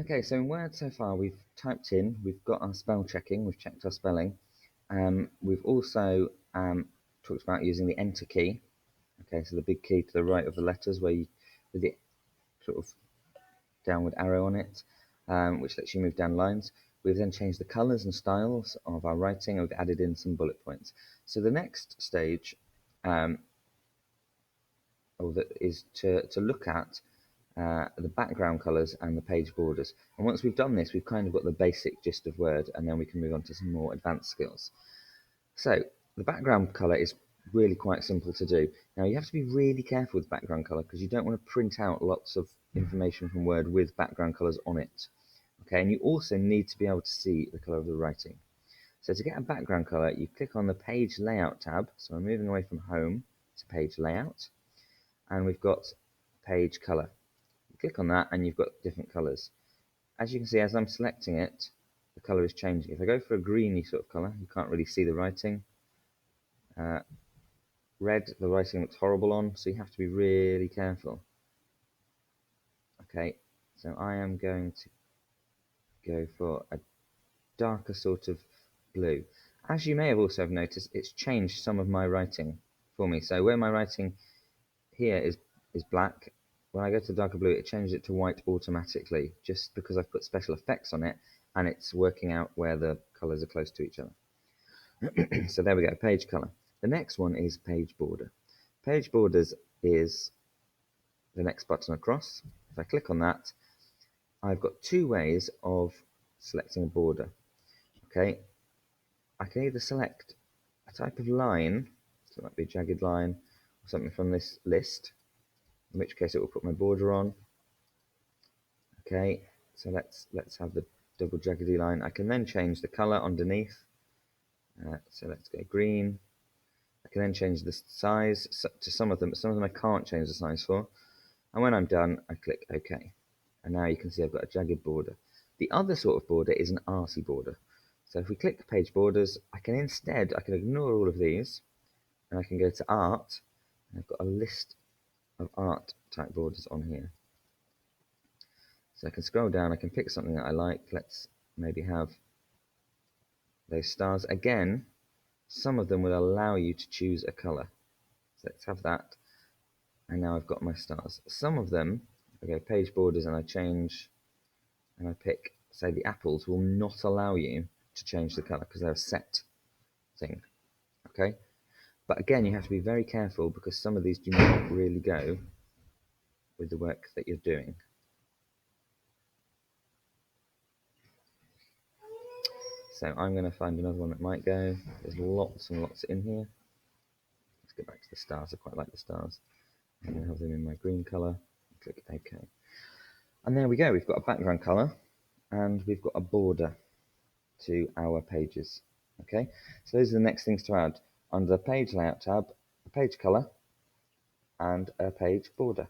Okay, so in Word so far we've typed in, we've got our spell checking, we've checked our spelling. We've also talked about using the Enter key. Okay, so the big key to the right of the letters where you, with the sort of downward arrow on it, which lets you move down lines. We've then changed the colours and styles of our writing, and we've added in some bullet points. So the next stage is to look at the background colours and the page borders. And once we've done this, we've kind of got the basic gist of Word, and then we can move on to some more advanced skills. So the background colour is really quite simple to do. Now you have to be really careful with background colour because you don't want to print out lots of information from Word with background colours on it. Okay, and you also need to be able to see the colour of the writing. So to get a background colour, you click on the Page Layout tab. So I'm moving away from Home to Page Layout, and we've got Page Colour. You click on that and you've got different colours. As you can see, as I'm selecting it, the colour is changing. If I go for a greeny sort of colour, you can't really see the writing. Red, the writing looks horrible on, so you have to be really careful. Okay, so I am going to go for a darker sort of blue. As you may have also noticed, it's changed some of my writing for me. So where my writing here is black, when I go to darker blue, it changes it to white automatically, just because I've put special effects on it, and it's working out where the colours are close to each other. So there we go, page colour. The next one is page border. Page borders is the next button across. If I click on that, I've got two ways of selecting a border. Okay, I can either select a type of line, so it might be a jagged line or something from this list, in which case it will put my border on. Okay, so let's have the double jaggedy line. I can then change the color underneath. So let's go green. I can then change the size to some of them, but some of them I can't change the size for. And when I'm done, I click OK. And now you can see I've got a jagged border. The other sort of border is an arty border. So if we click page borders, I can ignore all of these, and I can go to art, and I've got a list of art type borders on here. So I can scroll down, I can pick something that I like. Let's maybe have those stars. Again, some of them will allow you to choose a color. So let's have that. And now I've got my stars. Some of them, if I go page borders and I change, and I pick, say, the apples, will not allow you to change the color because they're a set thing. Okay? But again, you have to be very careful because some of these do not really go with the work that you're doing. So I'm going to find another one that might go. There's lots and lots in here. Let's go back to the stars. I quite like the stars. I'm going to have them in my green colour. Click OK. And there we go. We've got a background colour and we've got a border to our pages. Okay, so those are the next things to add. Under the Page Layout tab, a page colour and a page border.